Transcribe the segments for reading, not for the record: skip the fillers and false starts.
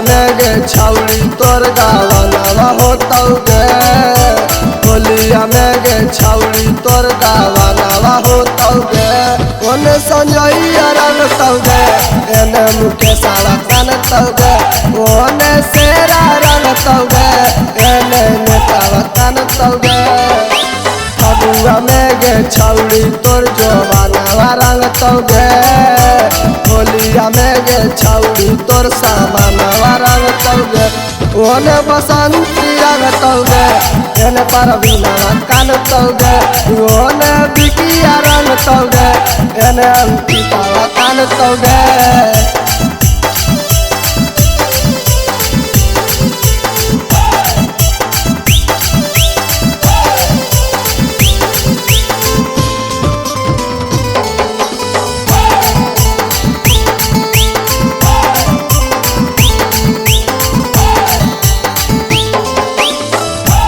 में गे छौड़ी तोर गावनवा होतौ गे होलिया में गे छौड़ी तोर गावनवा होतौ गे ओने संजइया रंगतौ गे एने मुकेशवा कानतौ गे ओने शेरा रंगतौ गे एने नेतावा कानतौ गे फगुआ में गे छौड़ी तोर जवानवा रंगतौ गे होलिया में गे छौड़ी तोर सामानवा रंगतौ गे ओने बसंती रंगतौ गे एने परवीनवा कानतौ गे ओने बिकिया रंगतौ गे एने अंकितावा कानतौ गे।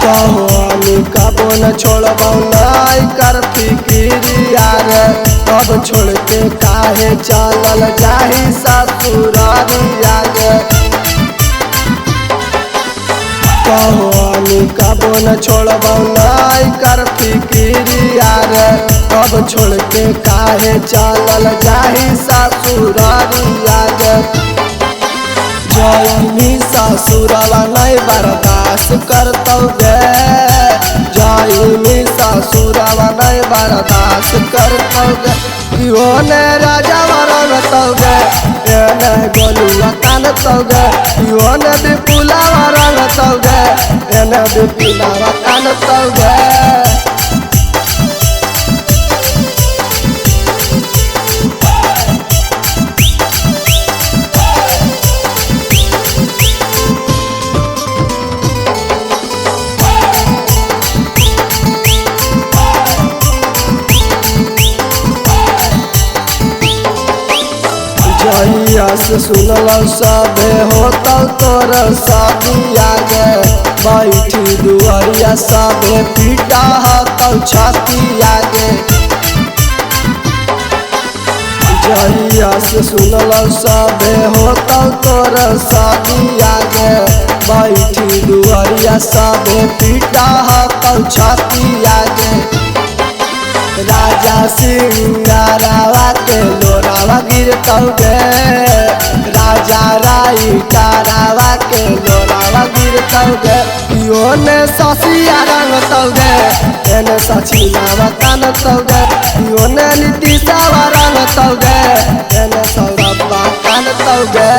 कहानी कबो न छोड़बौ नाई कर फिकिरिया रे अब छोड़ के काहे चलल जाही ससुरारिया गे कहानी कबो न छोड़बौ नाई कर फिकिरिया रे अब छोड़ के काहे चलल जाही ससुरारिया गे जाइनी ससुरवा नहीं बर्दाश्त करतौ गे जाइनी ससुरवा नहीं बर्दाश्त करतौ गे ओने राजावा रंगतौ गे एने गोलुआ कानतौ गे ओने विपुलावा रंगतौ गे एने विपुलावा कानतौ गे। जहिया से सुनल सबे होतौ तोर शादिया गे बैठी दुआरिया सबे पीटा हतौ छतिया गे जहिया से सुनल सबे होतौ तोर शादिया गे बैठी दुआरिया सबे पीटा हतौ छतिया गे राजा सिंगारावा के लोरावा गिरतौ गे राजा राई तारावा के लोरावा गिरतौ गे ओने ससिया रंगतौ गे एने सचिनावा कानतौ गे ओने नीतीशवा रंगतौ गे एने सौरभवा कानतौ गे।